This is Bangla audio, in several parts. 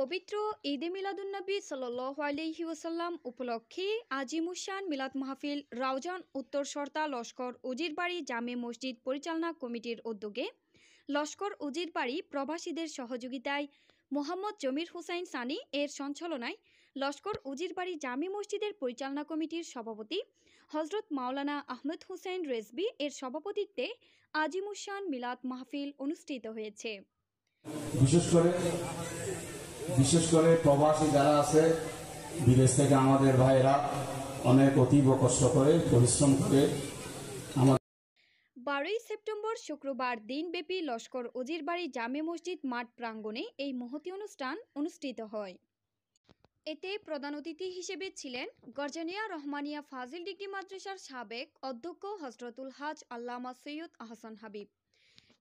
পবিত্র ঈদে মিলাদুন্নবী সাল্লাল্লাহু আলাইহি ওয়াসাল্লাম উপলক্ষে আজিমুশান মিলাদ মাহফিল রাউজান উত্তর সরতা লস্কর উজিরবাড়ি জামে মসজিদ পরিচালনা কমিটির উদ্যোগে লস্কর উজিরবাড়ি প্রবাসীদের সহযোগিতায় মোহাম্মদ জমির হুসাইন সানি এর সঞ্চালনায় লস্কর উজিরবাড়ি জামে মসজিদের পরিচালনা কমিটির সভাপতি হজরত মাওলানা আহমেদ হুসাইন রেজবি এর সভাপতিত্বে আজিমুশান মিলাদ মাহফিল অনুষ্ঠিত হয়েছে। বিশেষ করে প্রবাসী যারা আছে বিদেশ থেকে আমাদের ভাইরা অনেক অতীব কষ্ট করে পরিশ্রম করে। 12 সেপ্টেম্বর শুক্রবার দিনব্যাপী লস্কর উজিরবাড়ি জামে মসজিদ মাঠ প্রাঙ্গণে এই মহতী অনুষ্ঠান অনুষ্ঠিত হয়। এতে প্রধান অতিথি হিসেবে ছিলেন গর্জানিয়া রহমানিয়া ফাজিল ডিগ্রি মাদ্রাসার সাবেক অধ্যক্ষ হজরতুল হাজ আল্লামা সৈয়দ আহসান হাবিব।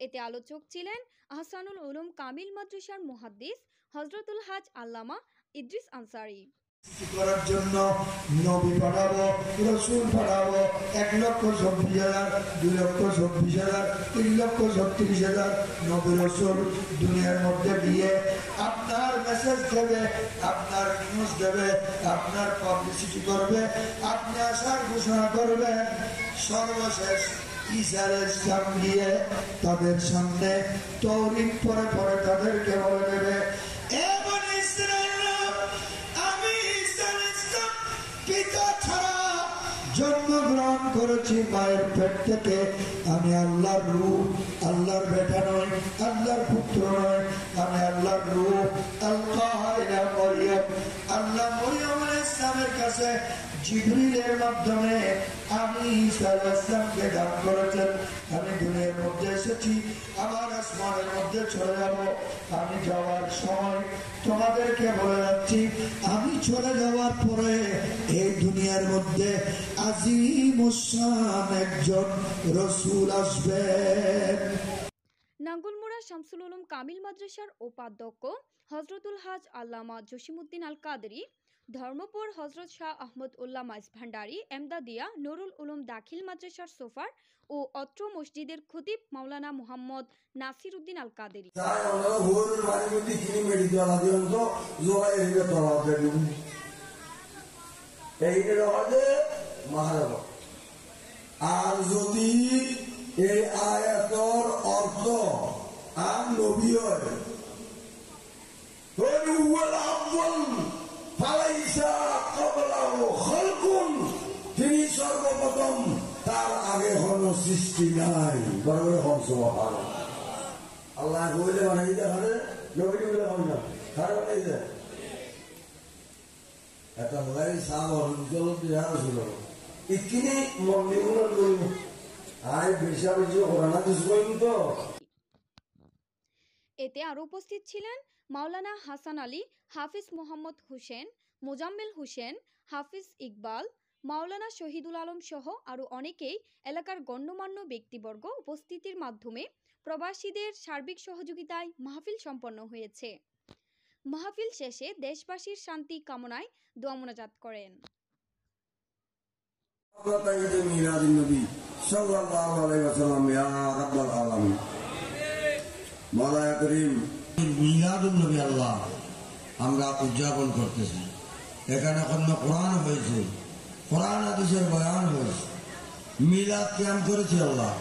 এতে আলোচক ছিলেন আহসানুল উলুম কামিল মাদ্রাসার মুহাদ্দিস হজরতুল হাজ আল্লামা ইদ্রিস আনসারি। করার জন্য নবী পাঠাবো, রসুল পাঠাবো 1,26,000, 2,26,000, 3,36,000 নবী রসুল দুনিয়ার মধ্যে দিয়ে আপনার মেসেজ দেবে, আপনার নিউজ দেবে, আপনার পাবলিসিটি করবে, আপনি আসার ঘোষণা করবেন। সর্বশেষ ঈসা আলাইহিস সালাম দিয়ে তাদের সামনে তৌরিত পরে পরে তাদেরকে বলে দেবে, পিতা ছাড়া জন্মগ্রহণ করেছি মায়ের পেট থেকে, আমি আল্লাহর রূহ, আল্লাহর বেটা নয়, আল্লাহর পুত্র নয়, আমি আল্লাহর রূহ। আল্লাহ মরিয়ম আলাইহিস সালামের কাছে জিবরিলের মাধ্যমে আমি ঈসা আলাইহিস সালামকে দান করেছেন। আমি দুনিয়ার মধ্যে এসেছি, আবার আসমানের মধ্যে চলে যাব। আমি যাওয়ার সময় তোমাদেরকে বলে যাচ্ছি, আমি চলে যাওয়ার পরে এই দুনিয়ার মধ্যে আজিমুশান একজন রসুল আসবেন। নাঙ্গলমুড়া শামসুল উলুম কামিল মাদ্রাসার উপাধ্যক্ষ হজরতুল হাজ আল্লামা জসিমউদ্দিন আল কাদরি, ধর্মপুর হজরত শাহ আহমদ উল্লাহ মাইজ ভান্ডারী এমদাদিয়া নুরুল উলুম দাখিল মাদ্রাসার সোফার ও অত্র মসজিদের খতিব মাওলানা মুহাম্মদ নাসির উদ্দিন আল কাদেরি। আর যদি এই আয়াতের অর্থ আর নবী হয়, তিনি সর্বপ্রথম, তার আগে কোন সৃষ্টি নাই। আল্লাহ বলে বানাই দেয়, নবী বলে হয় না, কার বানাই দেয়? একটা লাই সাল অঞ্চল দেওয়া ছিল, ইখিনি মন্দিরগুলো করব আয় বেশি বেশি ওরানা কিছু করিনি তো। এতে আরো উপস্থিত ছিলেন মাওলানা হাসান আলী, হাফিজ মোহাম্মদ হুসেন, মোজাম্মেল হুসেন, হাফিজ ইকবাল, মাওলানা শহীদুল আলম সহ আরও অনেকেই। এলাকার গণ্যমান্য ব্যক্তিবর্গ উপস্থিতির মাধ্যমে প্রবাসীদের সার্বিক সহযোগিতায় মাহফিল সম্পন্ন হয়েছে। মাহফিল শেষে দেশবাসীর শান্তি কামনায় দোয়া মোনাজাত করেন। আমরা উদযাপন করতেছি, এখানে কোরআন হয়েছে, কোরআন হাদিসের বয়ান হয়েছে, মিলাদ কিয়াম করেছে আল্লাহ।